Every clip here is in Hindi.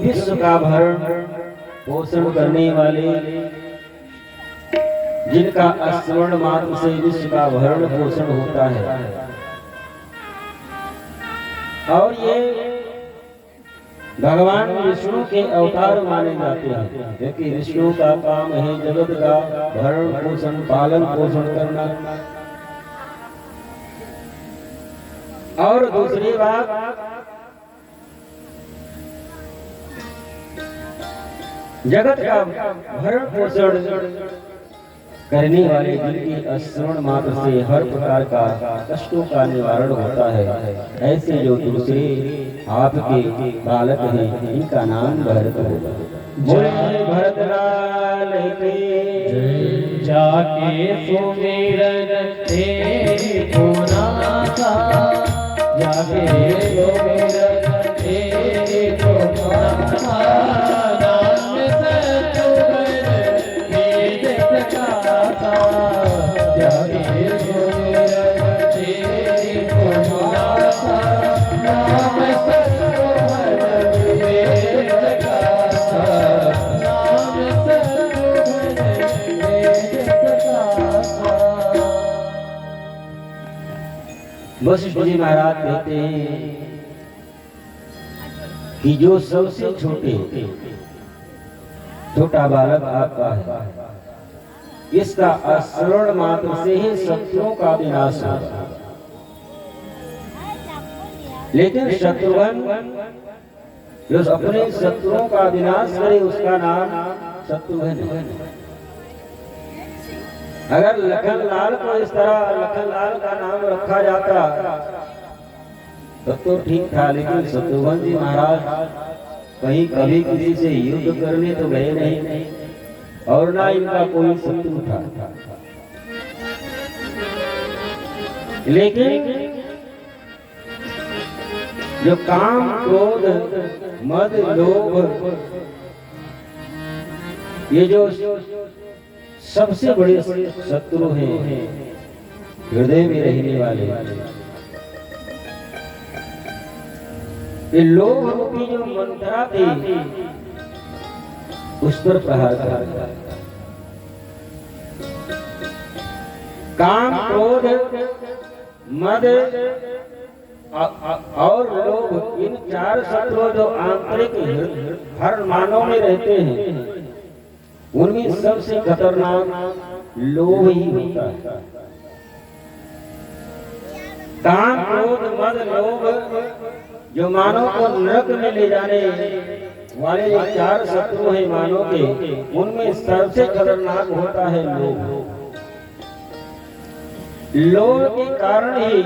विश्व का भरण पोषण करने वाले, जिनका स्मरण मात्र से विश्व का भरण पोषण होता है। और ये भगवान विष्णु के अवतार माने जाते हैं, क्योंकि विष्णु का काम है जगत का भरण पोषण पालन पोषण करना। और दूसरी बात, जगत का भरण पोषण करने वाले, जिनकी स्मरण मात्र से हर प्रकार का कष्टों का निवारण होता है, ऐसे जो दूसरे आपके बालक हैं, इनका नाम भरत होगा। जय भरत लाल की, जाके सुमिरन तेरी पुनासा, जाके सुमिरन तेरी पुनासा, नाम सतगुर वेद प्रकाशा, जाके सुमिरन तेरी पुनासा, नाम सतगुर वेद प्रकाशा, नाम सतगुर वेद प्रकाशा। वशिष्ठ जी महाराज कहते हैं कि जो सबसे छोटा बालक आपका है, इसका स्मरण मात्र से ही शत्रुओं का विनाश होगा। लेकिन शत्रुघ्न जो अपने शत्रुओं का विनाश करे, उसका नाम शत्रुघ्न है। अगर लखन लाल को इस तरह लखन लाल का नाम रखा जाता तब तो ठीक था, लेकिन शत्रुघ्न जी महाराज कहीं कभी किसी से युद्ध करने तो गए नहीं, और ना इनका कोई शत्रु था। लेकिन जो काम क्रोध मद लोभ, ये जो सबसे बड़े शत्रु हैं हृदय में रहने वाले, ये लोभ रूपी जो मंत्रा थी उस पर प्रहार करा। काम क्रोध मद और लोभ, इन चार शत्रु जो आंतरिक हर मानव में रहते हैं, उनमें सबसे खतरनाक लोभ ही होता है। काम क्रोध मद लोभ जो मानव को नरक में ले जाने वाले जो चार शत्रु हैं मानव के, उनमें सबसे खतरनाक होता है लोभ। लोभ के कारण ही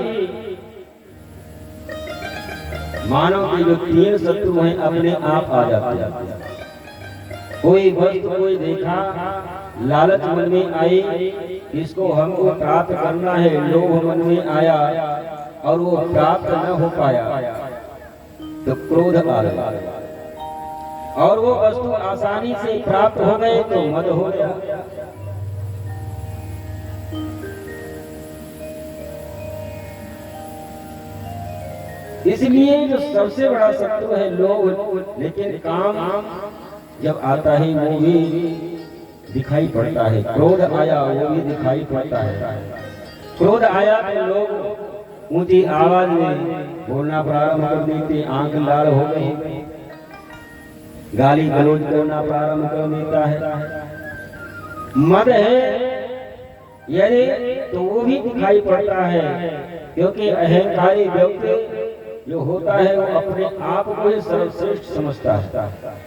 मानव के जो तीन शत्रु हैं अपने आप आ जाते हैं। कोई वस्तु कोई देखा, लालच मन में आई, इसको हमको प्राप्त करना है, लोभ मन में आया और वो प्राप्त न हो पाया तो क्रोध आ गया, और वो वस्तु आसानी से प्राप्त हो गए तो मद हो गया। इसलिए जो सबसे बड़ा शत्रु है लोभ, लेकिन काम जब आता है वो भी दिखाई पड़ता है। क्रोध आया वो भी दिखाई पड़ता है। क्रोध आया तो लोग ऊंची आवाज में बोलना प्रारंभ कर देते, आंख लाल हो गई, गाली गलौज करना प्रारंभ कर देता है। मद है यानी तो वो भी दिखाई पड़ता है, क्योंकि अहंकारी व्यक्ति जो होता है वो अपने आप को ही सर्वश्रेष्ठ समझता है।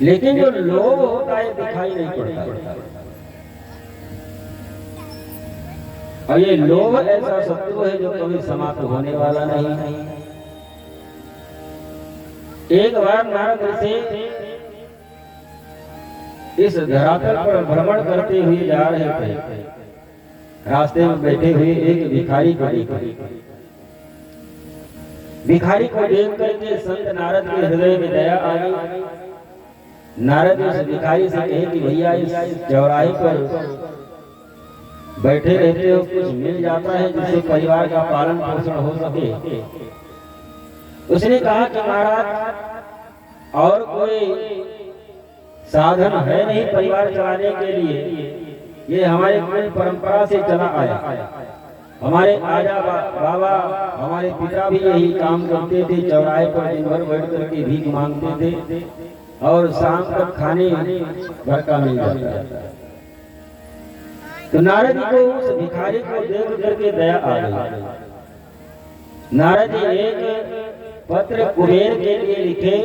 लेकिन जो लोभ होता है दिखाई नहीं पड़ता। और ये लोभ ऐसा शत्रु है जो कभी समाप्त होने वाला नहीं। एक बार नारद ऋषि इस धरातल पर भ्रमण करते हुए जा रहे थे। रास्ते में बैठे हुए एक भिखारी को देखा। भिखारी को देख करके संत नारद के हृदय में दया आ गई। नारद उस भिखारी से कहे कि भैया इस चौराहे पर बैठे रहते हो, कुछ मिल जाता है जिससे परिवार का पालन पोषण हो सके। उसने कहा कि महाराज और कोई साधन है नहीं परिवार चलाने के लिए, ये हमारे कुल परंपरा से चला आया। हमारे आजा बाबा हमारे पिता भी यही काम करते थे, चौराहे पर दिन भर बैठ करके भीख मांगते थे और शाम तक खाने भर का मिल जाता था। तो नारद जी को उस भिखारी को देख करके दया आ गई। नारद जी एक पत्र कुबेर के लिए लिखे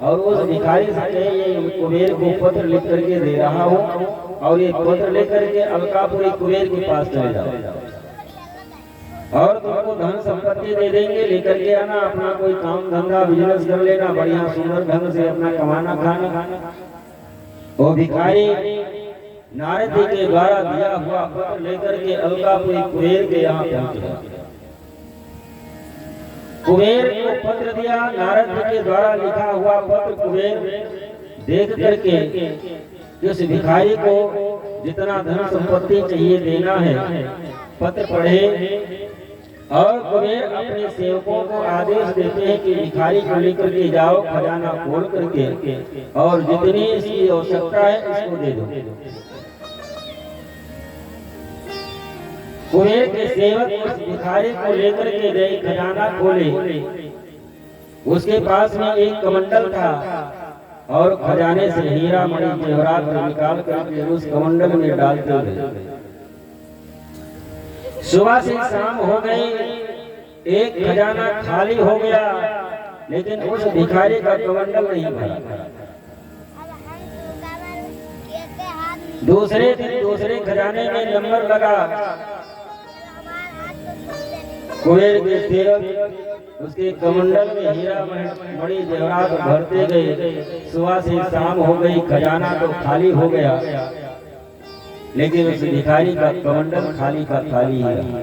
और उस भिखारी से कहे ये कुबेर को पत्र लिख करके दे रहा हूँ और ये पत्र लेकर के अलकापुरी कुबेर के पास चले जाओ और तुमको धन संपत्ति दे देंगे, लेकर के आना, अपना कोई काम धंधा बिजनेस कर लेना, बढ़िया सुंदर ढंग से अपना कमाना खाना। वो भिखारी नारद जी के द्वारा दिया हुआ पत्र लेकर के अलकापुरी कुबेर के यहाँ पहुंचे। कुबेर को पत्र दिया, नारद जी के द्वारा लिखा हुआ पत्र कुबेर देख करके उस भिखारी को जितना धन संपत्ति चाहिए देना है पत्र पढ़े और कुबेर अपने सेवकों को आदेश देते हैं कि भिखारी को लेकर के जाओ, खजाना खोल करके और जितनी इसकी आवश्यकता है इसको दे दो। कुबेर के सेवक उस भिखारी को लेकर के गए, खजाना खोले, उसके पास में एक कमंडल था और खजाने से हीरा मणि जेवरात निकाल करके उस कमंडल में डालते गए। सुबह से शाम हो गई, एक खजाना खाली हो गया, लेकिन उस भिखारी का कमंडल नहीं भरा। दूसरे दिन दूसरे खजाने में नंबर लगा। कुबेर के सेवक उसके कमंडल में हीरा मणि जेवरात भरते गए। सुबह से शाम हो गई, खजाना तो खाली हो गया, लेकिन उस भिखारी का कमंडल खाली का खाली ही रहा।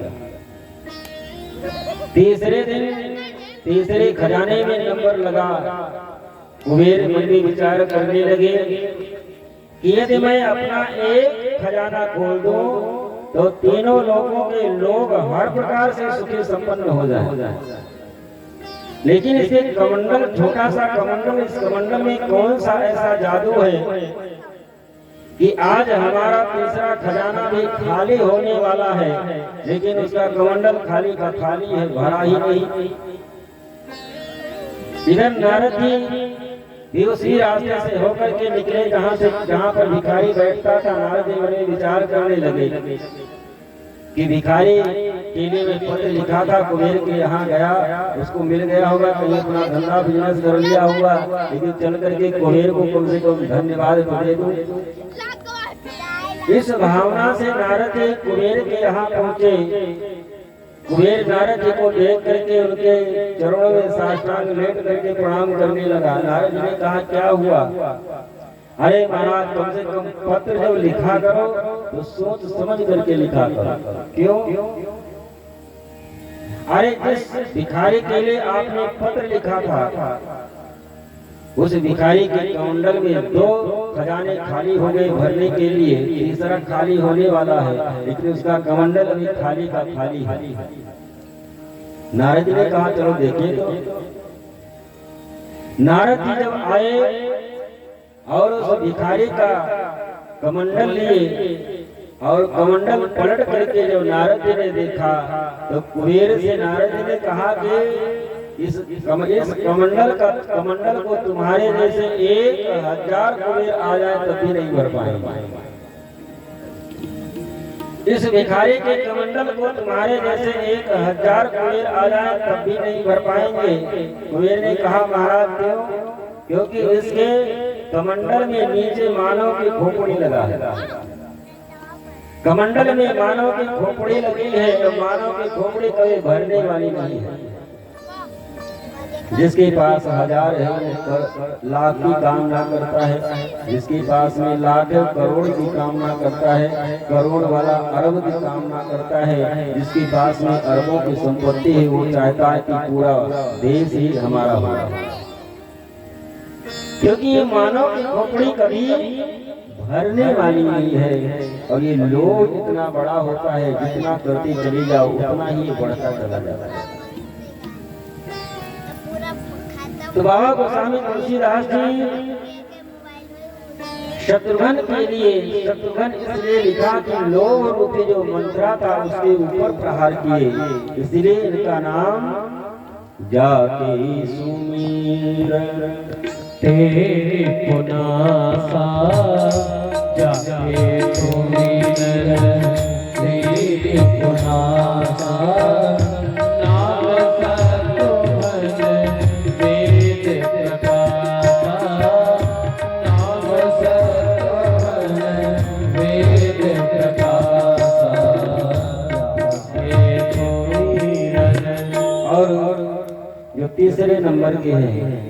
तीसरे दिन तीसरे खजाने में नंबर लगा। कुबेर मन में विचार करने लगे कि यदि मैं अपना एक खजाना खोल दूं तो तीनों लोगों के लोग हर प्रकार से सुखी संपन्न हो जाए, लेकिन इसके कमंडल, छोटा सा कमंडल, इस कमंडल में कौन सा ऐसा जादू है कि आज हमारा तीसरा खजाना भी खाली होने वाला है, लेकिन उसका कमंडल खाली का खाली है, भरा ही नहीं। इधर नारद जी भी उसी रास्ते से होकर के निकले जहाँ पर भिखारी बैठता था। नारद जी में विचार करने लगे कि भिखारी केले में पत्र लिखा था, कुबेर के यहाँ गया, उसको मिल गया होगा, कहीं अपना धंधा बिजनेस कर लिया होगा, लेकिन चल करके कुबेर को कम से कम धन्यवाद तो दे दूं। इस भावना से नारद जी कुबेर के यहाँ पहुँचे। कुबेर नारद जी को देख करके उनके चरणों में साष्टांग लेट करके प्रणाम करने लगा। नारद जी ने कहा क्या हुआ? अरे महाराज, कम से कम पत्र जब लिखा करो तो सोच समझ करके लिखा करो। क्यों? अरे जिस भिखारी के लिए आपने पत्र लिखा था, उस भिखारी के कमंडल में 2 खजाने खाली हो गए भरने के लिए, तीसरा खाली होने वाला है, लेकिन उसका कमंडल अभी खाली का खाली है। नारद जी ने कहा चलो देखें। तो नारद जी जब आए और उस भिखारी का कमंडल लिए और कमंडल पलट करके जब नारद जी ने देखा तो कुबेर से नारद जी ने कहा कि इस कमंडल को तुम्हारे जैसे 1000 कुबेर आ जाए तब भी नहीं भर पाएंगे। इस भिखारी के कमंडल को तुम्हारे जैसे 1000 कुबेर आ जाए तब भी नहीं भर पाएंगे। कुबेर ने कहा महाराज क्यों? क्योंकि इसके कमंडल में नीचे मानव की खोपड़ी लगा है। कमंडल में मानव की खोपड़ी लगी है, तो मानव की खोपड़ी कभी भरने वाली नहीं है। जिसके पास 1000 है वो लाख की कामना करता है, जिसके पास में लाख है करोड़ की कामना करता है, करोड़ वाला अरब की कामना करता है, जिसके पास में अरबों की संपत्ति है वो चाहता है कि पूरा देश ही हमारा हो। क्योंकि ये मानव की खोपड़ी कभी भरने वाली नहीं है, और ये लोग इतना बड़ा होता है, जितना करते चले जाओ उतना ही बढ़ता चला जाता है। तो बाबा गोस्वामी तुलसीदास जी शत्रुघ्न के लिए, शत्रुघ्न इसलिए लिखा कि लोभ रूपी जो मंत्रा था उसके ऊपर प्रहार किए, इसलिए इनका नाम जाके सुमीर तेरे पुनासा जाके सुमीर तेरे पुनासा नाम सत्वभन वेद प्रकाशा नाम सत्वभन वेद प्रकाशा जाके सुमीर। और जो तीसरे नंबर के हैं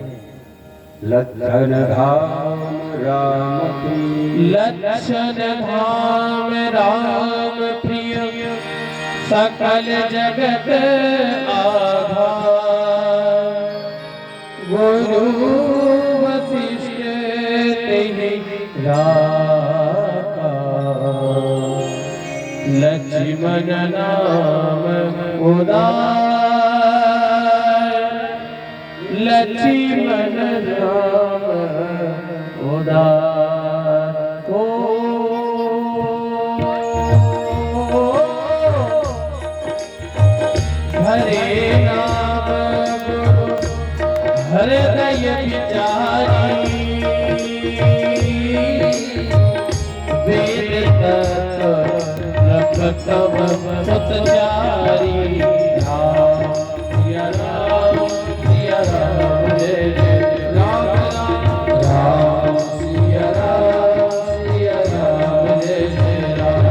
लक्षण धाम राम प्रिय, लक्षण धाम राम प्रिय सकल जगत आधार गुरु वशिष्ठ तेहि राखा लक्ष्मण नाम उदार लक्ष्मण नाम उदार ओ हरे नाम गुरु हृदय विचारी वेद तत्व लखतव सतचारी राम सिया राम सिया राम जय जय राम राम राम सिया राम जय जय राम।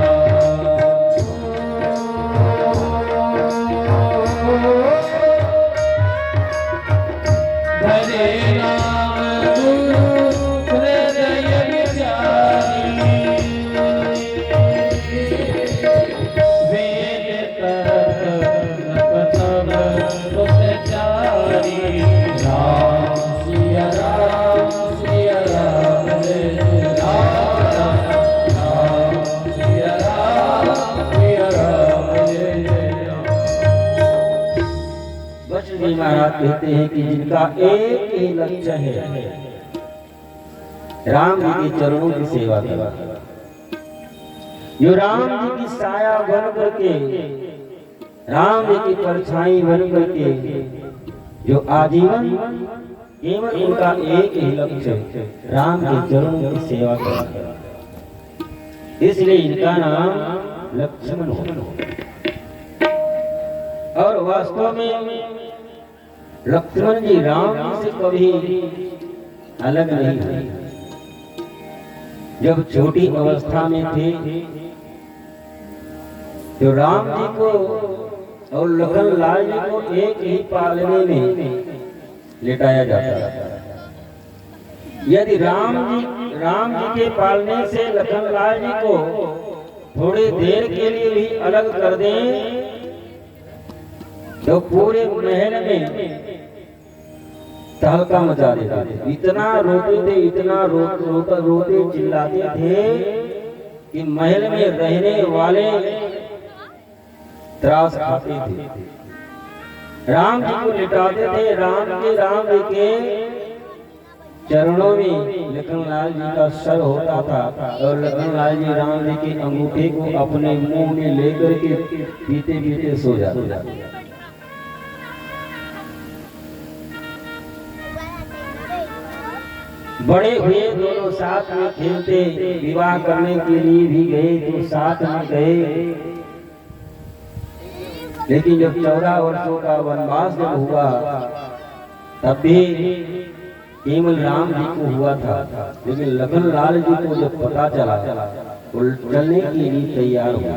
हरे नाम गुरु हृदय विचारी वेद तत्व सतचारी राम सिया राम जय जय राम राम सिया राम जय जय राम। वशिष्ठ जी महाराज कहते हैं कि जिनका एक ही लक्ष्य है राम जी के चरणों की सेवा करना, जो राम जी की साया बन करके, राम जी की परछाई बन करके, जो आजीवन केवल उनका एक ही लक्ष्य राम के चरणों की सेवा करना, इसलिए इनका नाम लक्ष्मण हो। और वास्तव में लक्ष्मण जी राम जी से कभी अलग नहीं थे। जब छोटी अवस्था में थे तो राम जी को और लखन लाल जी को एक ही पालने में लेटाया जाता था। यदि राम जी के पालने से लखन लाल जी को थोड़ी देर के लिए भी अलग कर दें तो पूरे महल में तहलका मचा देते थे। इतना रोते थे, इतना रोते चिल्लाते थे कि महल में रहने वाले त्रास खाते थे। राम जी को लिटाते थे, राम जी के चरणों में लखनलाल जी का सर होता था और लखनलाल जी राम जी के अंगूठे को अपने मुंह में लेकर के पीते पीते सो जाते। बड़े हुए दोनों साथ में खेलते, विवाह करने के लिए भी गए तो साथ में गए, लेकिन जब 14 वर्षों का वनवास जब हुआ तब भी केवल राम जी को हुआ था, लेकिन लखन लाल जी को जब पता चला वो चलने के लिए तैयार हुआ।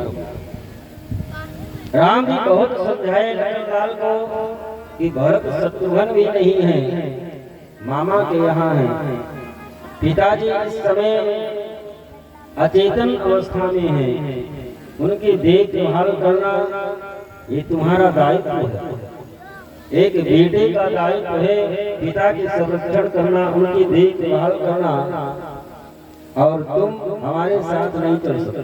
राम जी बहुत समझाए लखन लाल को कि भरत शत्रुघ्न भी नहीं है, मामा के यहाँ है, पिताजी इस समय अचेतन अवस्था में है, उनकी देखभाल करना ये तुम्हारा दायित्व है। एक बेटे का दायित्व है पिता की संरक्षण करना, उनकी देखभाल करना, और तुम हमारे साथ नहीं चल सकते।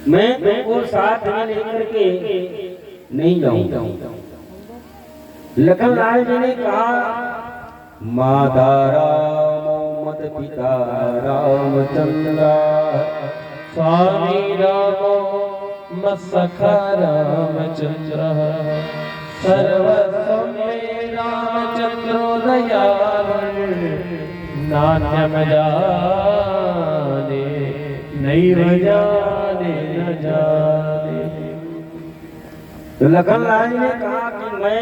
मैं तुमको साथ में लेकर के नहीं जाऊंगा। लखनलाल जी ने कहा, माता राम मत पिता रामचंद्र, स्वामी रामो मत्सखा रामचंद्र, सर्वस्व मे रामचंद्रो दयालु, नान्यम जाने नैव जाने न जाने। तो लखनलाल जी ने कहा कि मैं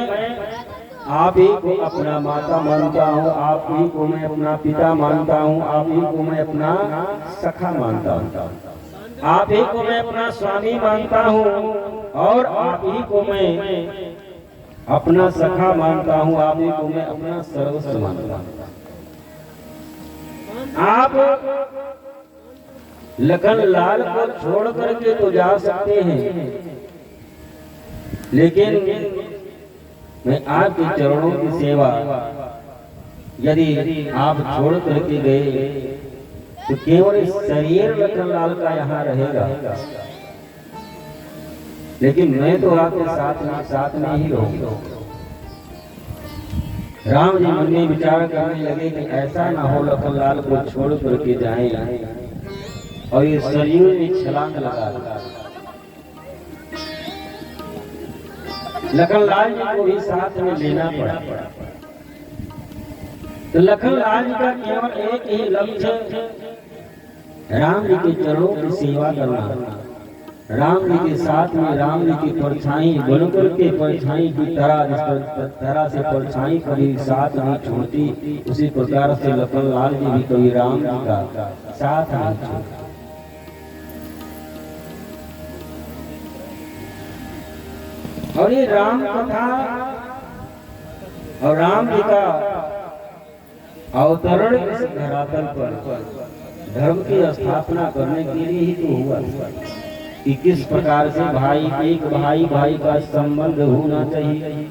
आप ही को अपना माता मानता हूँ, आप ही को मैं अपना पिता मानता हूँ, आप ही को मैं अपना सखा मानता हूँ, आप ही को मैं अपना स्वामी मानता हूँ और आप ही को मैं अपना सखा मानता हूँ, आप ही को मैं अपना सर्वस्व मानता हूँ। आप लखनलाल को छोड़ करके तो जा सकते हैं, लेकिन मैं आपके चरणों की सेवा यदि आप छोड़ करके गए तो केवल इस शरीर लखनलाल का यहाँ रहेगा, लेकिन मैं तो आपके साथ में ही रहूंगा। राम जी मन में विचार करने लगे कि ऐसा ना हो लखनलाल को छोड़ करके जाएं और ये शरीर में छलांग लगा दिया। लखनलाल जी को भी साथ में लेना पड़ा। तो लखनलाल जी का केवल एक ही लक्ष्य राम जी के चरणों की सेवा करना, राम जी के साथ में राम जी की परछाई बनकर के परछाई की तरह, जिस तरह से परछाई कभी साथ नहीं छोड़ती, उसी प्रकार से लखनलाल जी भी कभी राम जी का साथ नहीं छोड़ते। और ये राम कथा और राम जी का अवतरण इस धरातल पर धर्म की स्थापना करने के लिए ही तो हुआ कि किस प्रकार से एक भाई का संबंध होना चाहिए,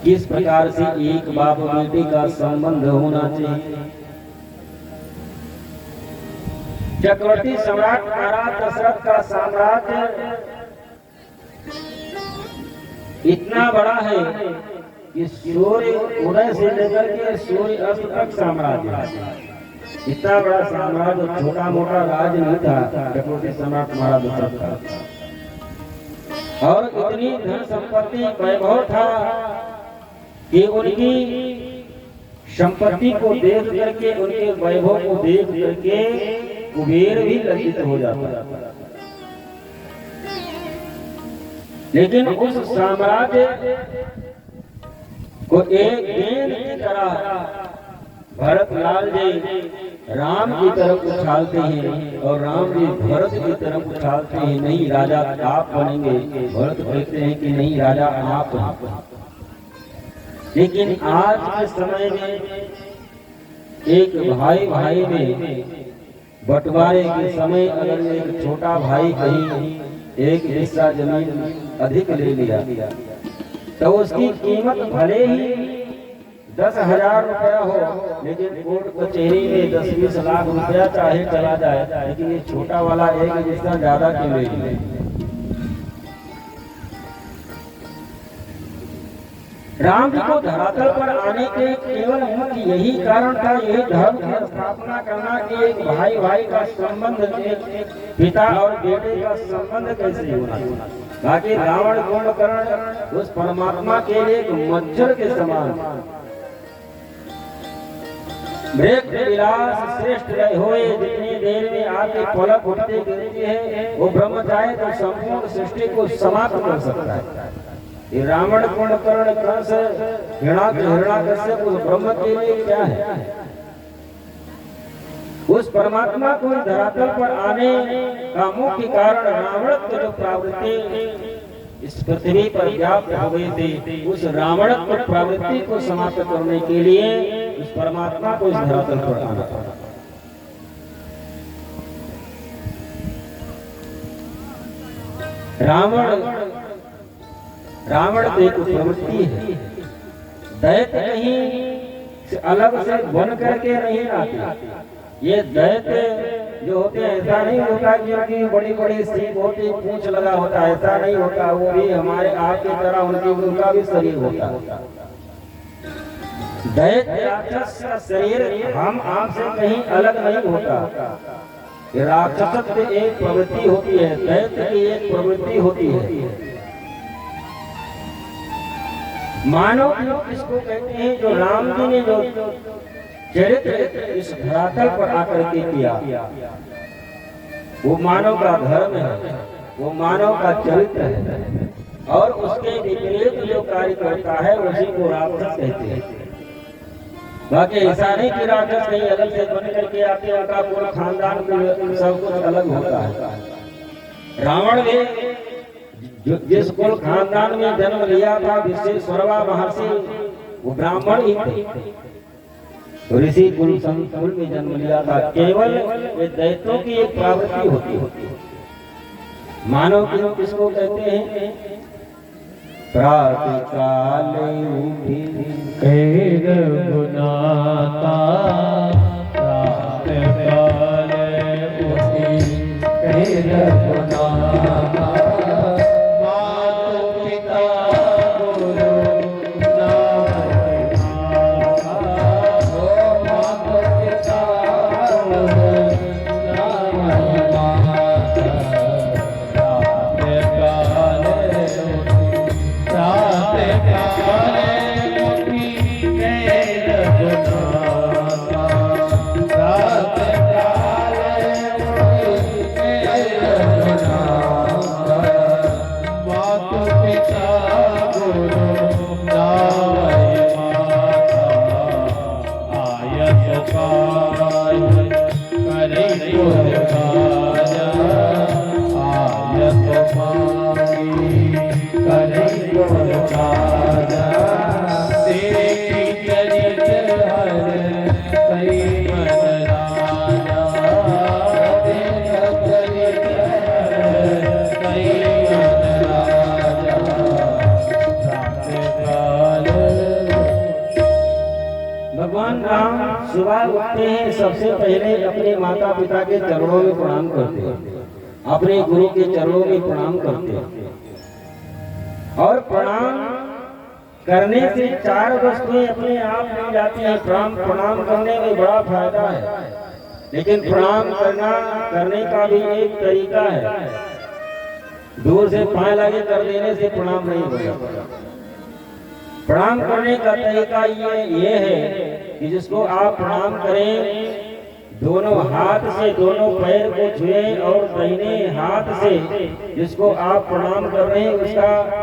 किस प्रकार से एक बाप बेटे का संबंध होना चाहिए। चक्रवर्ती सम्राट महाराज दशरथ का साम्राज्य इतना बड़ा है कि सूर्य उदय से लेकर के सूर्य अस्त तक साम्राज्य है। इतना बड़ा साम्राज्य, छोटा मोटा राज्य नहीं था चक्रवर्ती सम्राट महाराज दशरथ का। और इतनी धन संपत्ति वैभव था कि उनकी संपत्ति को देख करके, उनके वैभव को देख करके कुबेर भी लज्जित हो जाता। लेकिन उस साम्राज्य को एक गेंद की तरह भरतलाल जी राम की तरफ उछालते हैं और राम जी भरत की तरफ उछालते हैं, नहीं राजा आप बनेंगे। भरत कहते हैं कि नहीं राजा आप बनेंगे। लेकिन आज के समय में एक भाई में बंटवारे के समय अगर एक छोटा भाई कहीं एक हिस्सा जमीन अधिक ले लिया तो उसकी कीमत भले ही 10,000 रुपया हो, लेकिन कोर्ट कचहरी में 10-20 लाख रुपया चाहे चला जाए, लेकिन ये छोटा वाला एक हिस्सा ज्यादा क्यों ले ले। राम जी को धरातल पर आने के केवल मुख्य यही कारण था, यही धर्म की स्थापना करना कि एक भाई का संबंध, एक पिता और बेटे का संबंध कैसे होना। बाकी रावण कुंभकर्ण उस परमात्मा के लिए एक मच्छर के समान, मृग विलास श्रेष्ठ रहे हुए जितनी देर में आके पलक उठते गिरती है, वो ब्रह्म चाहे तो संपूर्ण सृष्टि को समाप्त कर सकता है। ये रावण कुंभकर्ण कंस हिरण्याकश्यप उस ब्रह्म के लिए क्या है। उस परमात्मा को धरातल पर आने का मुख्य कारण रावणत्व जो प्रवृत्ति इस पृथ्वी पर व्याप्त हो गई थी, उस रावणत्व प्रवृत्ति को समाप्त करने के लिए उस परमात्मा को इस धरातल पर आना पड़ा। रावण तो एक प्रवृत्ति है, दैत्य कहीं अलग से बन करके नहीं आते। ये दैत्य जो होते हैं ऐसा नहीं होता कि उनकी बड़ी बड़ी सीख होती पूंछ लगा होता, ऐसा नहीं होता। वो भी हमारे आपकी तरह उनका भी शरीर होता है। दैत्य राक्षस का शरीर हम आपसे कहीं अलग नहीं होता। राक्षस की एक प्रवृत्ति होती है, दैत्य की एक प्रवृत्ति होती है। मानव योग किसको कहते हैं? जो राम जी ने जो चरित्र इस धरातल पर आकर के किया, वो मानव का धर्म है, वो मानव का चरित्र है। और उसके विपरीत जो कार्य करता है उसी को राक्षस कहते हैं। बाकी ऐसा नहीं कि राक्षस कहीं अलग से बन करके आते, उनका पूरा खानदान सब कुछ अलग होता है। रावण ने जिस कुल खानदान में जन्म लिया था, विश्वेश्वरवा महर्षि, वो ब्राह्मण ही थे। ऋषि कुल संकुल में जन्म लिया था। केवल ये दैत्यों की एक प्रवृत्ति होती है। मानव की किसको कहते हैं? प्रातः काले उठी कैर गुनाता, प्रातः काले उठी कैर गुनाता, माता पिता गुरु नाम माता पिता गुरु नाम सुबह उठते हैं, सबसे पहले अपने माता पिता के चरणों में प्रणाम करते हैं, अपने गुरु के चरणों में प्रणाम करते हैं। और प्रणाम करने से 4 वस्तुएं अपने आप मिल जाती हैं। प्रणाम करने में बड़ा फायदा है, लेकिन प्रणाम करने का भी एक तरीका है। दूर से पाए लागे कर देने से प्रणाम नहीं होगा। प्रणाम करने का तरीका ये है कि जिसको आप प्रणाम करें, दोनों हाथ से दोनों पैर को छुए और दाहिने हाथ से जिसको आप प्रणाम कर रहे हैं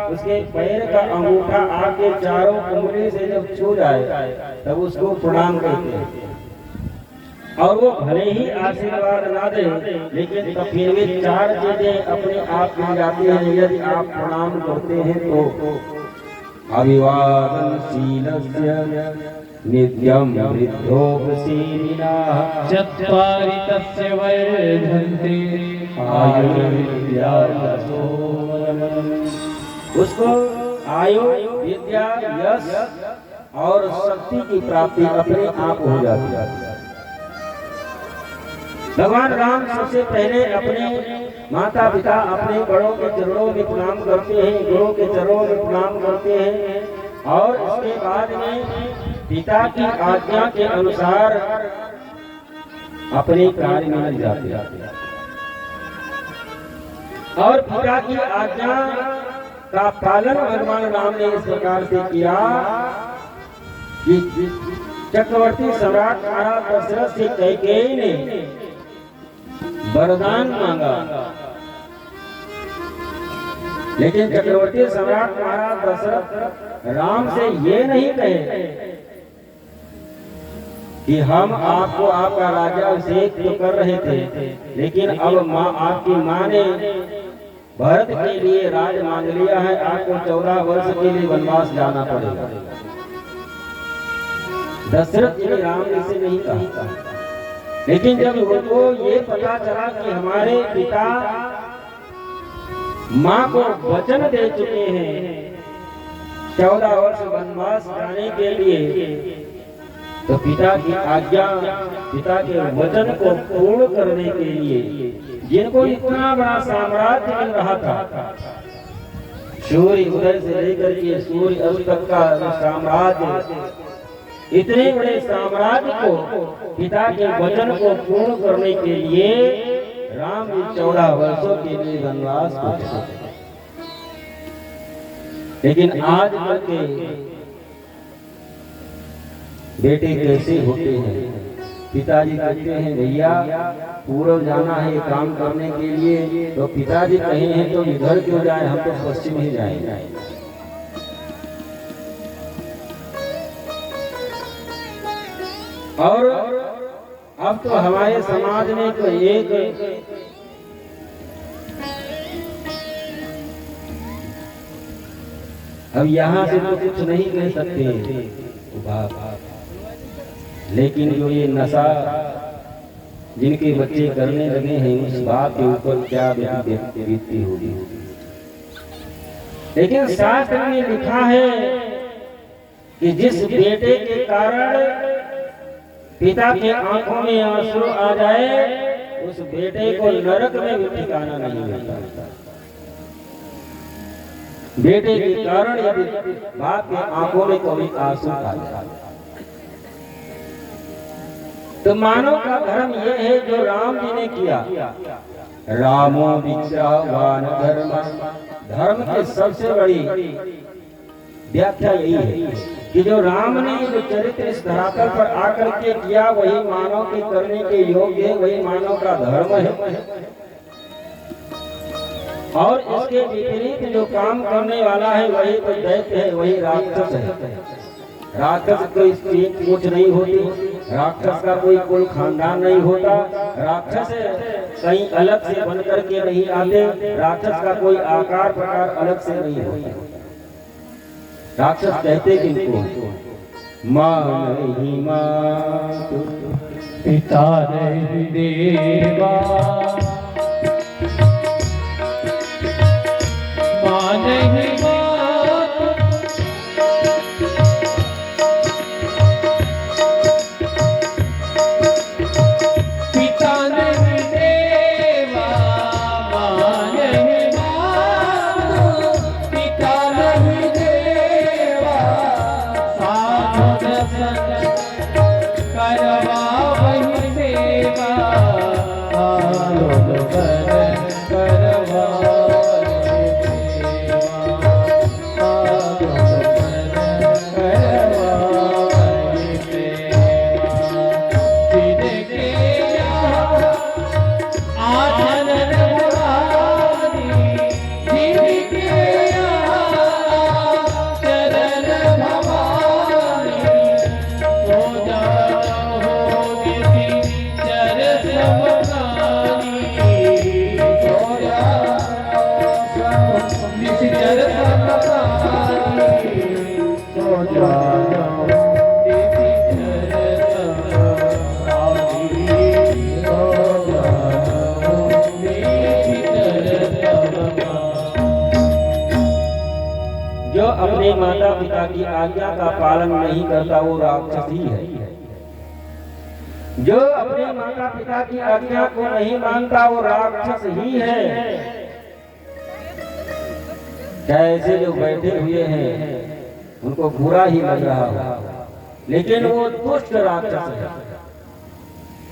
उसके पैर का अंगूठा आपके चारों उंगली से जब छू जाए तब उसको प्रणाम कहते हैं। और वो भले ही आशीर्वाद ना दे, लेकिन तब फिर भी 4 चीजें अपने आप मिल जाती हैं यदि आप प्रणाम करते हैं तो। अभिवादनशीलस्य नित्यं वृद्धोपसीविनः चत्वारि तस्य वर्धन्ते आयुर्विद्यायशो। उसको आयु, विद्या, यश और शक्ति की प्राप्ति अपने आप हो जाती है। भगवान राम सबसे पहले अपने माता पिता, अपने बड़ों के चरणों में प्रणाम करते हैं, गुरु के चरणों में प्रणाम करते हैं। और इसके बाद में पिता की आज्ञा के अनुसार अपने कार्य में लग जाते हैं। और पिता की आज्ञा का पालन भगवान राम ने इस प्रकार से किया कि चक्रवर्ती सम्राट महाराज दशरथ से कैकेयी ने वरदान मांगा, लेकिन चक्रवर्ती सम्राट महाराज दशरथ राम से ये नहीं कहे कि हम आपको आपका राज्य अभिषेक तो कर रहे थे, लेकिन अब आपकी माँ ने भरत के लिए राज मांग लिया है, आपको 14 वर्ष के लिए वनवास जाना पड़ेगा। दशरथ जी ने राम जी से नहीं कहा, लेकिन जब उनको ये पता चला कि हमारे पिता माँ को वचन दे चुके हैं 14 वर्ष वनवास जाने के लिए, तो पिता की आज्ञा, पिता के वचन को पूर्ण करने के लिए जिनको इतना बड़ा साम्राज्य मिल रहा था, सूर्य उदय से लेकर के सूर्य अस्त तक का साम्राज्य, इतने बड़े साम्राज्य को पिता के वचन को पूर्ण करने के लिए राम जी 14 वर्षों के लिए वनवास को गए। लेकिन आज कल के बेटे कैसे होते हैं? पिताजी कहते हैं भैया पूर्व जाना है काम करने के लिए, तो पिताजी कहे हैं तो इधर क्यों जाए, हम तो पश्चिम ही जाएंगे। और अब तो हमारे समाज में तो एक अब यहाँ से तो कुछ नहीं कह सकते, लेकिन जो ये नशा जिनके बच्चे करने लगे हैं, उस बात के ऊपर क्या बीतती होगी। लेकिन शास्त्र में लिखा है कि जिस बेटे के कारण पिता के आंखों में आंसू आ जाए, उस बेटे को नरक में भी ठिकाना नहीं मिलता। बेटे के कारण यदि बाप के आंखों में कभी आंसू आ जाए, तो मानव का धर्म यह है जो राम जी ने किया। रामो विचारवान धर्म, धर्म की सबसे बड़ी व्याख्या यही है कि जो राम ने जो चरित्र इस धरातल पर आकर के किया, वही मानव के करने के योग्य है, वही मानव का धर्म है। और इसके विपरीत जो काम करने वाला है वही तो दैत्य है, वही राक्षस है। राक्षस कोई कुछ नहीं होती, राक्षस का कोई कुल खानदान नहीं होता, राक्षस कहीं अलग से बन करके नहीं आते, राक्षस का कोई आकार प्रकार अलग से नहीं होता। राक्षस कहते किनको? माँ नहीं माँ पिता नहीं देवा, माँ नहीं माँ, पिता नहीं देवा, माँ नहीं माँ, पिता नहीं देवा, साधु दर्शन करवा वही सेवा, आलोक करवा जो अपने माता पिता की आज्ञा का पालन नहीं करता वो राक्षस ही है। जो अपने माता पिता की आज्ञा को नहीं मानता वो राक्षस ही है। ऐसे जो बैठे हुए हैं उनको बुरा ही लग रहा हो, लेकिन वो दुष्ट राक्षस है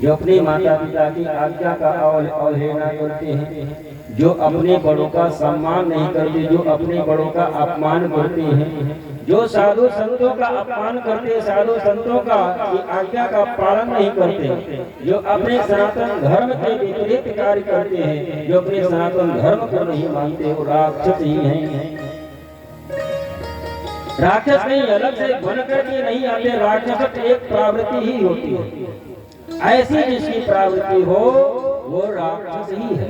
जो अपने माता पिता की आज्ञा का अवहेलना करते हैं, जो अपने बड़ों का सम्मान नहीं करते, जो अपने बड़ों का अपमान करते हैं, जो साधु संतों का अपमान करते, साधु संतों का आज्ञा का पालन नहीं करते, जो अपने सनातन धर्म के विपरीत कार्य करते हैं, जो अपने सनातन धर्म को नहीं मानते, वो राक्षस ही हैं। राक्षस नहीं अलग से बन करके नहीं आते, राक्षस एक प्रवृत्ति ही होती है। ऐसी जिसकी प्रवृत्ति हो वो राक्षस ही है।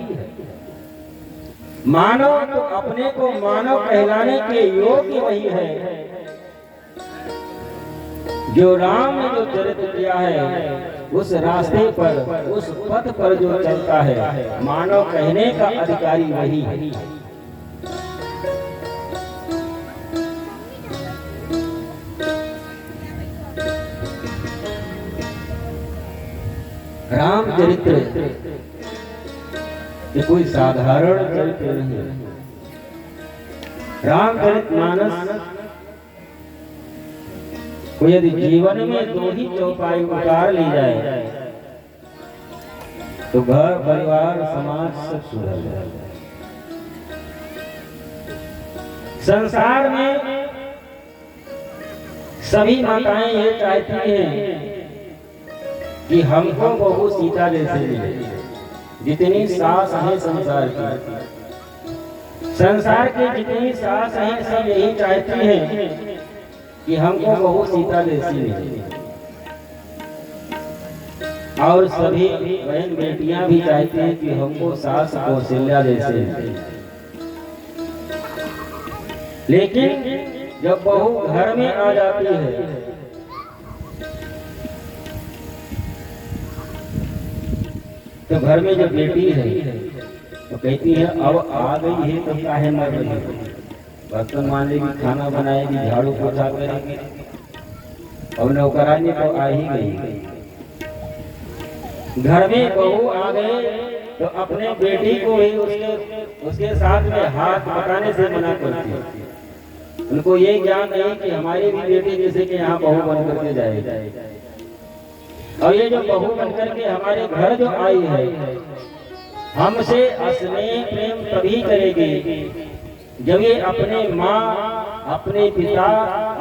मानव तो अपने को मानव कहलाने के योग्य वही है जो राम ने जो चरित्र किया है, उस रास्ते पर, उस पथ पर जो चलता है, मानव कहने का अधिकारी वही है। रामचरित्र ये कोई साधारण चरित्र नहीं है। रामचरितमानस को यदि जीवन में दो ही चौपाई उतार ली जाए तो घर परिवार समाज सब सुधर जाएगा। संसार में सभी माताएं ये चाहती हैं कि हमको बहू सीता जैसे मिले। जितनी सास है संसार की, संसार के जितनी सास हैं सब यही चाहती हैं कि हमको बहू सीता जैसी मिले। और सभी बहन बेटियां भी चाहती हैं कि हमको सास कौशल्या जैसे मिले। लेकिन जब बहू घर में आ जाती है तो घर में जब बेटी है तो कहती है अब आ गई है तो काहे मर रही है, बर्तन मांजेगी, खाना बनाएगी, झाड़ू पोछा करेगी, अब नौकरानी तो आ ही गई। घर में बहू आ गए तो अपने बेटी को ही उसके साथ में हाथ पकाने से मना करती है। उनको ये ज्ञान नहीं कि हमारी भी बेटी जैसे कि यहाँ बहू बन करके जाएगी। और ये जो बहू बन करके हमारे घर जो आई है हमसे स्नेह प्रेम तभी करेगी जब ये अपने माँ, अपने पिता,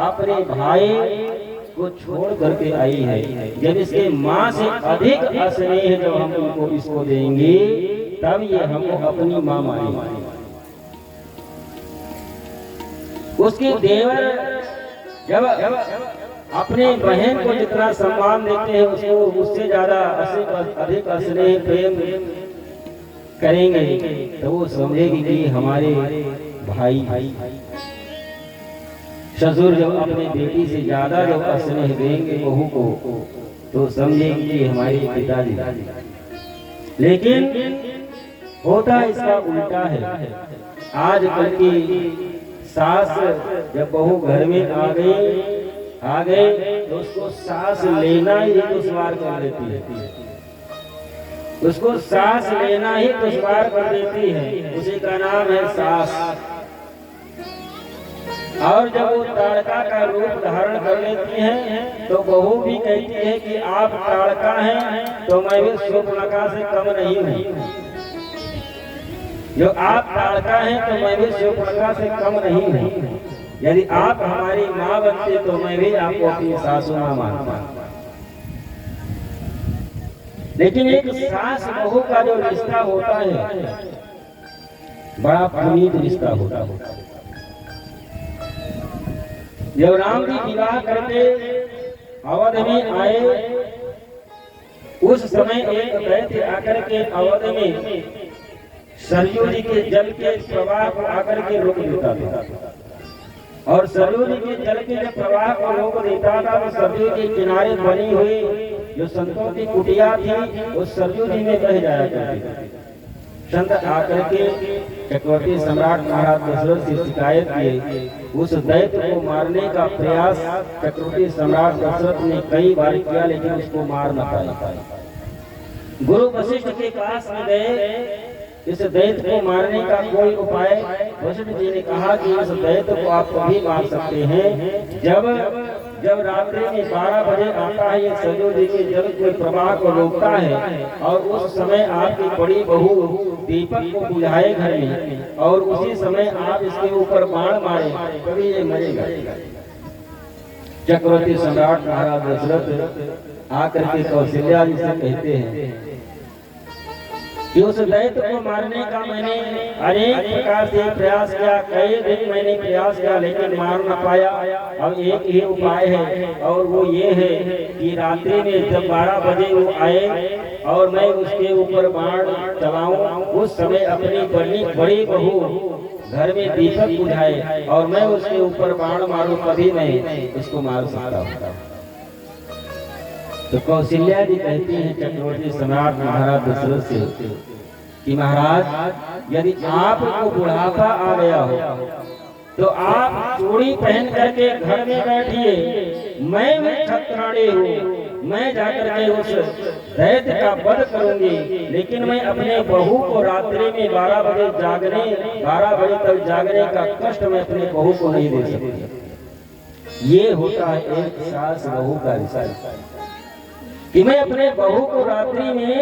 अपने भाई को छोड़ करके आई है। जब इसके माँ से अधिक स्नेह जब हम उनको इसको देंगे तब ये हमको अपनी माँ मानेगी। उसके देवर जब अपने बहन को जितना सम्मान देते हैं उसको उससे ज्यादा अधिक स्नेह प्रेम करेंगे तो वो समझेगी कि हमारे भाई। ससुर जब अपने बेटी से ज्यादा जब स्नेह देंगे बहू को तो समझेगी कि हमारे पिताजी। लेकिन होता इसका उल्टा है। आज कल की सास जब बहू घर में आ गए तो उसको सांस लेना ही दुश्वार कर देती है। उसको सांस लेना ही दुश्वार कर देती है। उसी का नाम है सास। और जब वो ताड़का का रूप धारण कर लेती है तो बहू भी कहती है कि आप ताड़का हैं तो मैं भी शूर्पणखा से कम नहीं हूँ। जो आप ताड़का हैं तो मैं भी शूर्पणखा से कम नहीं हूँ। यदि आप हमारी माँ बनते तो मैं भी आपको अपनी सासू माँ मानता। लेकिन एक सास बहू का जो रिश्ता होता है बड़ा पुनीत रिश्ता होता है। जब राम जी विवाह करके अवध में आए उस समय एक दैत्य आकर के अवध में सरयू जी के जल के प्रवाह को आकर के रोक देता था। और सरयू जी के जल के जब प्रवाह को रोक देता था तो सरयू के किनारे बनी हुई जो संतों की कुटिया थी उस सरयू जी में बह जाया करती थी। संत आकर के चक्रवर्ती सम्राट महाराज दशरथ से शिकायत किए। उस दैत्य को मारने का प्रयास चक्रवर्ती सम्राट दशरथ ने कई बार किया लेकिन उसको मार न पाए। गुरु वशिष्ठ के पास में गए इस दैत्य को मारने का कोई उपाय। वशिष्ठ जी ने कहा कि इस दैत्य को आप कभी मार सकते हैं जब रात्रि में 12 बजे आता है ये सरयू जी के जल के प्रवाह को रोकता है और उस समय आपकी बड़ी बहू दीपक को बुझाए घर में और उसी समय आप इसके ऊपर बाण मारे कभी ये मरेगा। चक्रवर्ती सम्राट महाराज दशरथ आकर के कौशल्या जी से कहते हैं कि उस दैत्य को मारने का मैंने अनेक प्रकार से प्रयास किया, कई दिन मैंने प्रयास किया लेकिन मार न पाया। अब एक ही उपाय है और वो ये है कि रात्रि में जब 12 बजे वो आए और मैं उसके ऊपर बाण चलाऊं उस समय अपनी बड़ी बहू घर में दीपक बुझाए और मैं उसके ऊपर बाण मारूं तभी मैं इसको मार सकता हूँ। तो कौशल्या जी कहती हैं चक्रवर्ती सम्राट महाराज दशरथ से कि महाराज यदि आपको बुढ़ापा आ गया हो तो आप चूड़ी पहन करके घर में बैठिए। मैं क्षत्राणी हूँ, मैं जाकर के उस दैत्य का वध करूंगी, लेकिन मैं अपने बहू को रात्रि में 12 बजे तक जागने का कष्ट मैं अपने बहू को नहीं दे सकती। ये होता है एक सास बहू का रिश्ता, कि मैं अपने बहू को रात्रि में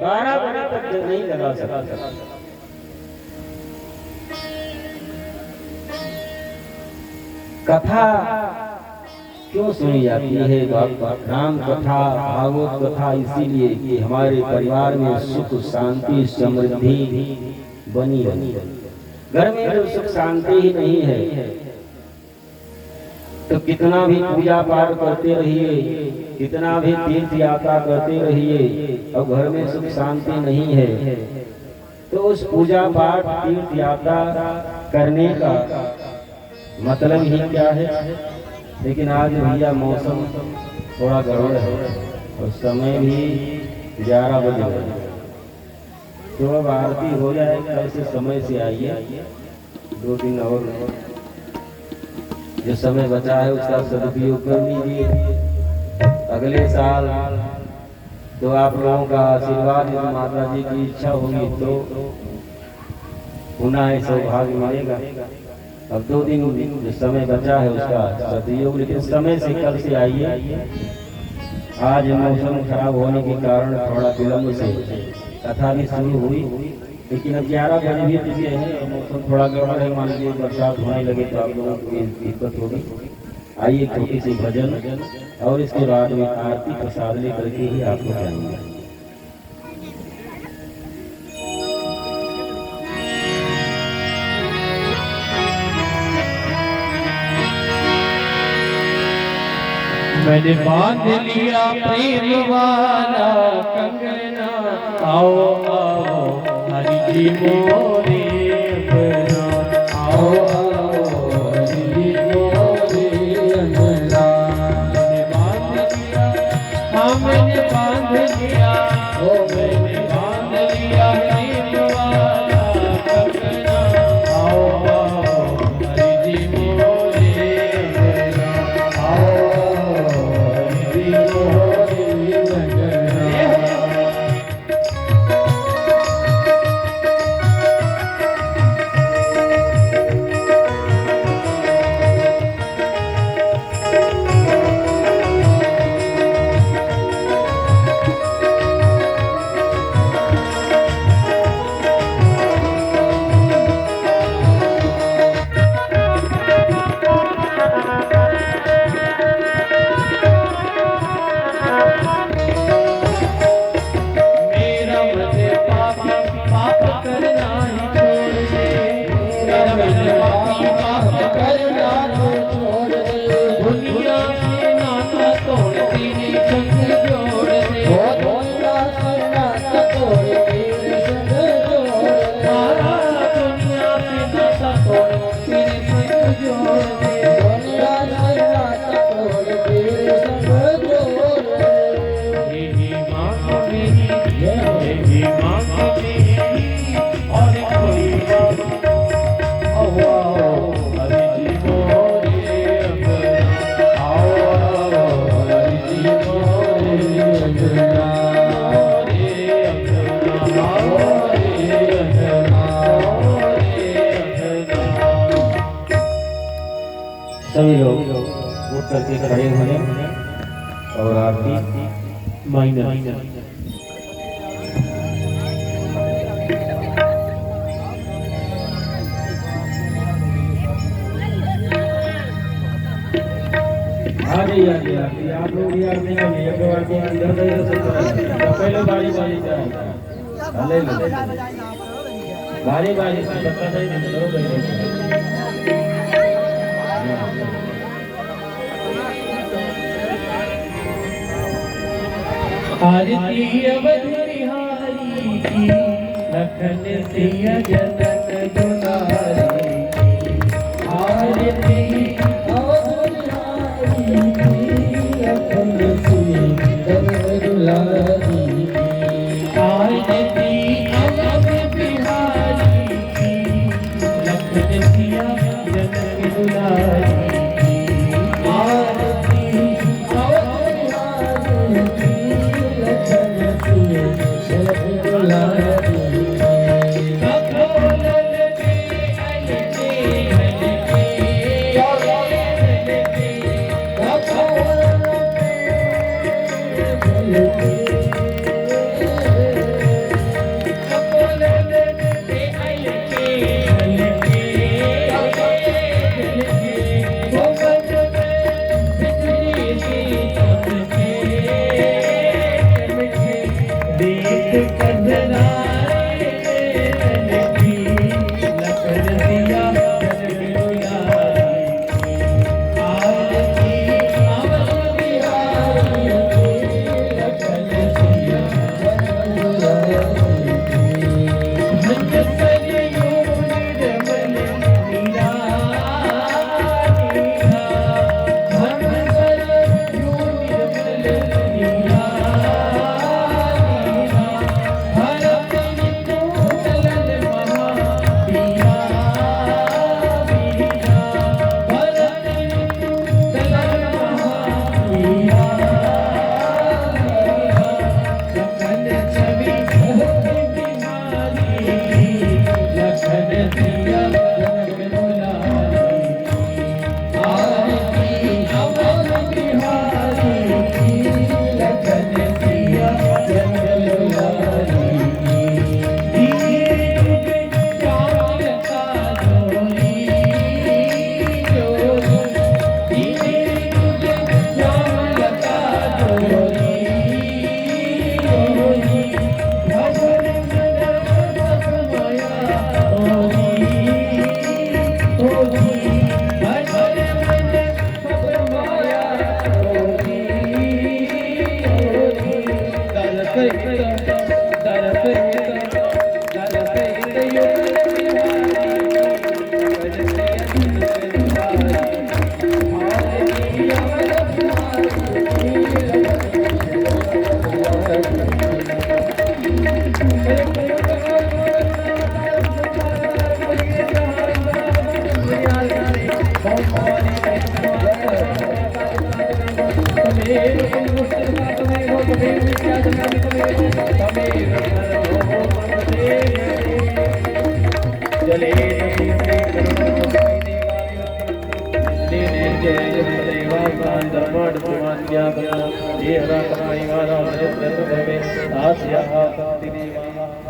12 बजे तक नहीं लगा सकता। कथा क्यों सुनी जाती है? राम कथा, भागवत कथा इसीलिए कि हमारे परिवार में सुख शांति समृद्धि बनी रहे। घर में जो सुख शांति ही नहीं है तो कितना भी पूजा पाठ करते रहिए, कितना भी तीर्थ यात्रा करते रहिए, और घर में सुख शांति नहीं है तो उस पूजा पाठ तीर्थ यात्रा करने का मतलब ही क्या है? लेकिन आज भैया मौसम थोड़ा गड़बड़ है और समय भी 11 बजे है, तो अब आरती हो जाएगा। ऐसे समय से आइए, 2 दिन और जो समय बचा है उसका सदुपयोग कर लीजिए। अगले साल तो आप लोगों का आशीर्वाद, यदि माता जी की इच्छा होगी तो पुनः सौभाग्य मिलेगा। अब 2 दिन जो समय बचा है उसका सदुपयोग, लेकिन समय से कल से आइए। आज मौसम खराब होने के कारण थोड़ा विलम्ब से कथा भी शुरू हुई, लेकिन अब 11 बजे भी चुके हैं और मौसम थोड़ा गड़बड़ है। मान लीजिए बरसात होने लगे तो आप लोगों को दिक्कत होगी। आइए छोटी सी भजन और इसके बाद में आरती प्रसाद लेकर के ही आपको जाएंगे। मैंने बांध लिया प्रेम वाला कंगना, आओ आओ हरि जी मोरे अंगना, आओ आओ हरि जी मोरे अंगना। मैंने बांध लिया, हाँ मैंने बांध लिया, ओ मैंने बांध लिया प्रेम वाला कंगना, आओ आओ हरि जी मोरे अंगना, आओ सभी लोग उठ करके खड़े हुए और आरती माइनर आ जाइए आप लोग भी आरती कर लिए। पहले बारी बारी बारी बारी से पता नहीं आरती अवध बिहारी की, लखन सिया जनक दुलारी की। आरती अवध बिहारी की, लखन सिया जनक दुलारी की। आरती अवध बिहारी की, लखन सिया जनक दुलारी की। आरती अवध बिहारी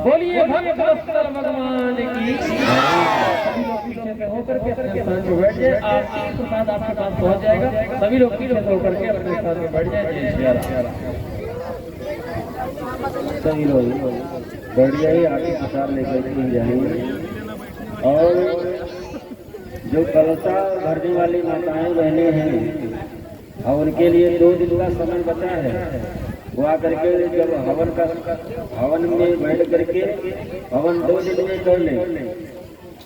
बोलिए भक्त वत्सल भगवान की। सभी लोग पीछे से होकर के अपने स्थान पर बैठ जाए। आपकी प्रसाद आपके पास पहुंच जाएगा। सभी लोग पीछे से होकर के अपने स्थान पर बैठ जाए। जय श्री राम। सभी लोग बैठ जाइए, आगे प्रसाद लेकर के जाएंगे। और जो कलशा भरने वाली माताएं बहनें हैं और उनके लिए 2 दिन का समय बचा है, वो आकर के जब हवन में बैठ करके हवन 2 दिन में कर लें।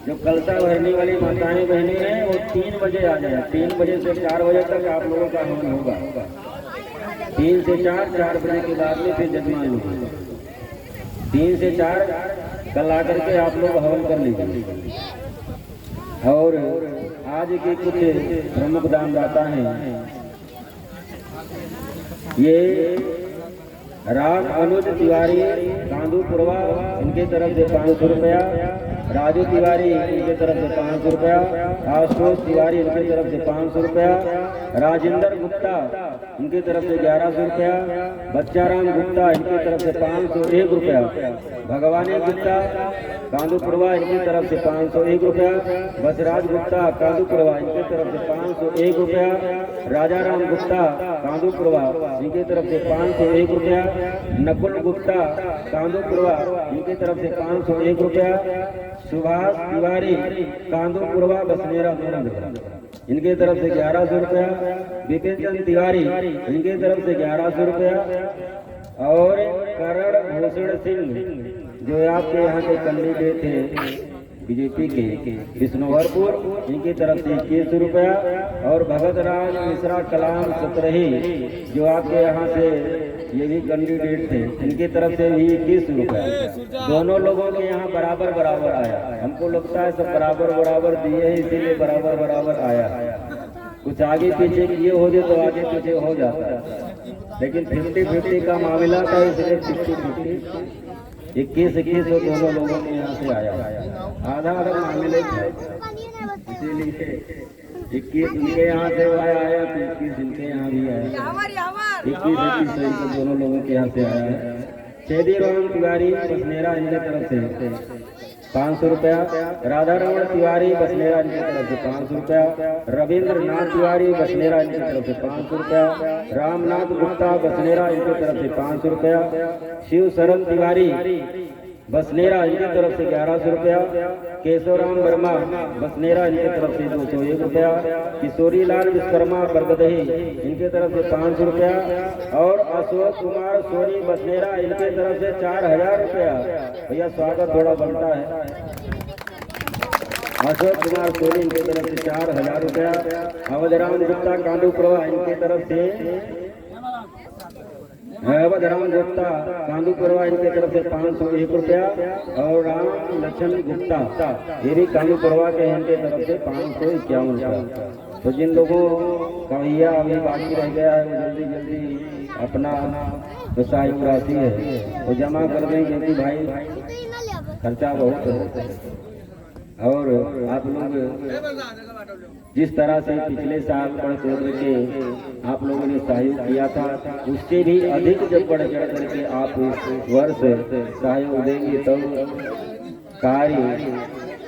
जो कलशा भरने वाली माताएं बहनें हैं वो 3 बजे आ जाए। 3 बजे से 4 बजे तक आप लोगों का हवन होगा। 3 से 4 बजे के बाद में फिर जजमान होगा। 3 से 4 कल आकर के आप लोग हवन कर लीजिए। और आज के कुछ प्रमुख दानदाता हैं, ये राज अनुज तिवारी कांदूपुरवा, इनके तरफ से 500 रुपया। राजू तिवारी इनके तरफ से 500 रुपया। आशुतोष तिवारी इनके तरफ से 500 रुपया। राजेंद्र गुप्ता इनकी तरफ से 1100 रुपया। बच्चाराम गुप्ता इनकी तरफ से 501 रुपया। भगवानी गुप्ता कांदूपुरवा इनकी तरफ से 501 रुपया। बसराज गुप्ता कांदूपुरवा इनकी तरफ से 501 रुपया। राजाराम गुप्ता कांदूपुरवा इनकी तरफ से 501 रुपया। नकुल गुप्ता कांदूपुरवा इनकी तरफ से 501 रुपया। सुभाष तिवारी कांदूपुरवा बसनेरा इनके तरफ से 1100 रुपया। विपिन चंद तिवारी इनके तरफ से 1100 रुपया। और करण भूषण सिंह जो आपके यहाँ के कैंडिडेट थे बीजेपी के विष्णुवरपुर, इनकी तरफ से 21 रुपया। और भगत राज मिश्रा कलाम सतरही जो आपके यहाँ से ये भी कैंडिडेट थे, इनकी तरफ से भी 21 रुपया। दोनों लोगों के यहाँ बराबर बराबर आया। हमको लगता है सब बराबर बराबर दिए हैं, इसीलिए बराबर बराबर आया। कुछ आगे पीछे किए होते तो आगे पीछे हो जाता है। लेकिन 50-50 का मामला था, इसलिए 50-50 21-21 दोनों लोगों के यहाँ से आया, आधा आधा मामले थे, इसीलिए 21 उनके यहाँ से आया तो 21 इनके यहाँ भी आया, 21-21 दोनों लोगों के यहाँ से आया है। चेदी राम तिवारी बसनेरा इनके तरफ से 500 रुपया, राधा रमण तिवारी बसनेरा इनकी तरफ से 500 रुपया, रविंद्र नाथ तिवारी बसनेरा इनकी तरफ से 500 रुपया, रामनाथ गुप्ता बसनेरा इनकी तरफ से 500 रुपया, शिव शरण तिवारी बसनेरा इनकी तरफ से 1100 रुपया, केशवराम वर्मा बसनेरा इनकी तरफ से 201 रुपया, किशोरी लाल विश्वकर्मा बरगदही इनके तरफ से 500 रुपया और अशोक कुमार सोनी बसनेरा इनके तरफ से 4000 रुपया। भैया स्वागत थोड़ा बनता है। अशोक कुमार सोनी इनके तरफ से 4000 रुपया, अवधराम गुप्ता कांडूपुरवा इनके तरफ से अवधराम गुप्ता कांडूपुरवा इनके तरफ से 501 रुपया और राम लक्ष्मण गुप्ता ये भी कांडूपुरवा के इनके तरफ से 551 रुपया। तो जिन लोगों का भैया अभी बाकी रह गया है वो जल्दी जल्दी अपना जो सहयोग राशि है वो जमा कर दें, क्योंकि भाई खर्चा बहुत है। और आप लोग जिस तरह से पिछले साल बढ़ चढ़ के आप लोगों ने सहयोग किया था, उससे भी अधिक जब बढ़ चढ़ करके आप इस वर्ष सहयोग देंगे तब कार्य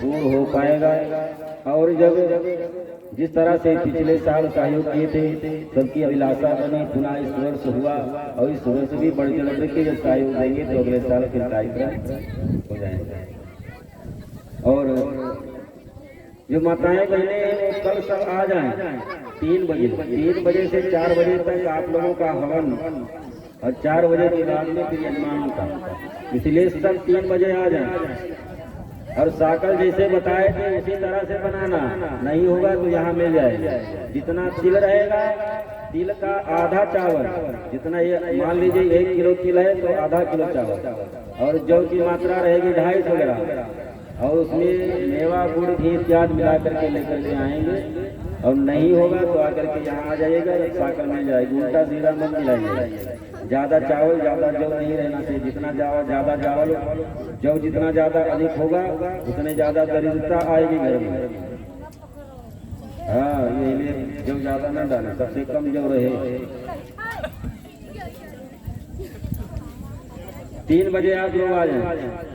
पूर्ण हो पाएगा। और जब जिस तरह से पिछले साल सहयोग किए थे सबकी अभिलाषा बनी, पुनः इस वर्ष हुआ और इस वर्ष भी बढ़ चढ़ के जब सहयोग देंगे तो अगले साल फिर कार्यक्रम हो जाएगा। और जो माताएं बहने हैं वो कल सब आ जाएं 3 बजे से 4 बजे तक आप लोगों का हवन और 4 बजे के बाद में फिर यजमान का, इसलिए सब 3 बजे आ जाएं। और साकल जैसे बताए थे उसी तरह से बनाना, नहीं होगा तो यहाँ मिल जाएगा। जितना तिल रहेगा तिल का आधा चावल, जितना ये मान लीजिए 1 किलो तिल है तो आधा किलो चावल, और जौ की मात्रा रहेगी 250 ग्राम, और उसमें मेवा गुड़ घी इत्यादि मिला करके लेकर के आएंगे। और नहीं होगा तो आकर के यहाँ आ जाइएगा, साकल मिल जाएगी। उल्टा सीधा मत मिलाइएगा, ज़्यादा चावल ज़्यादा जौ नहीं रहना चाहिए। जितना ज़्यादा चावल जौ जितना ज़्यादा अधिक होगा उतने ज़्यादा दरिद्रता आएगी घर में। हाँ, ये जौ ज़्यादा ना डालें, सबसे कम जौ रहे। 3 बजे आप लोग आ जाए।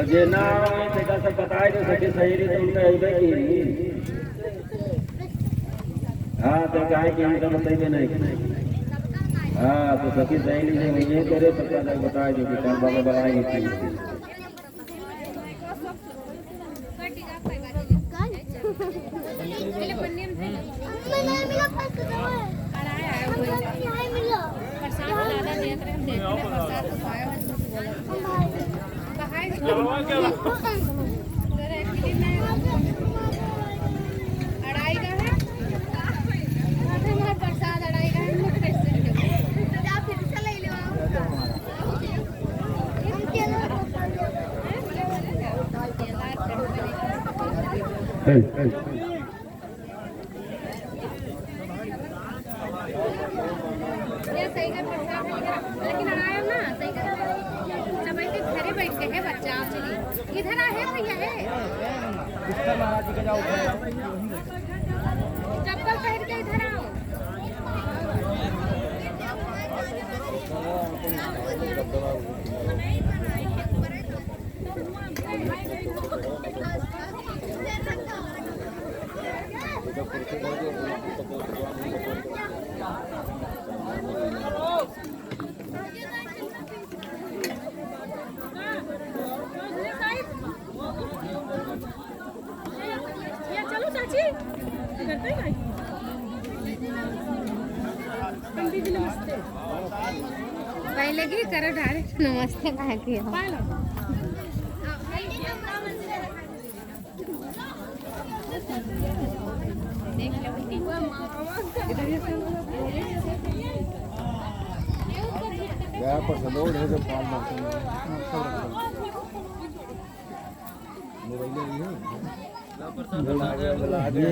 जे ना सब बताए तो सके सही तो उनका अबे की। हाँ तो कहे कि उनका बताइए नहीं। हाँ तो सखी सहेली से ये करे सबका बताए जो कि कौन बाबा बनाएगी। लेकिन आया ना सही सब घरे बैठ के है बच्चा इधर है भैया है चप्पल पहन के इधर आओ। चलो चाची करते हैं पंडित जी नमस्ते। पहले की करो डायरेक्ट नमस्ते कहा कि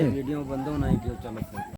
वीडियो बंद होना है, चलो।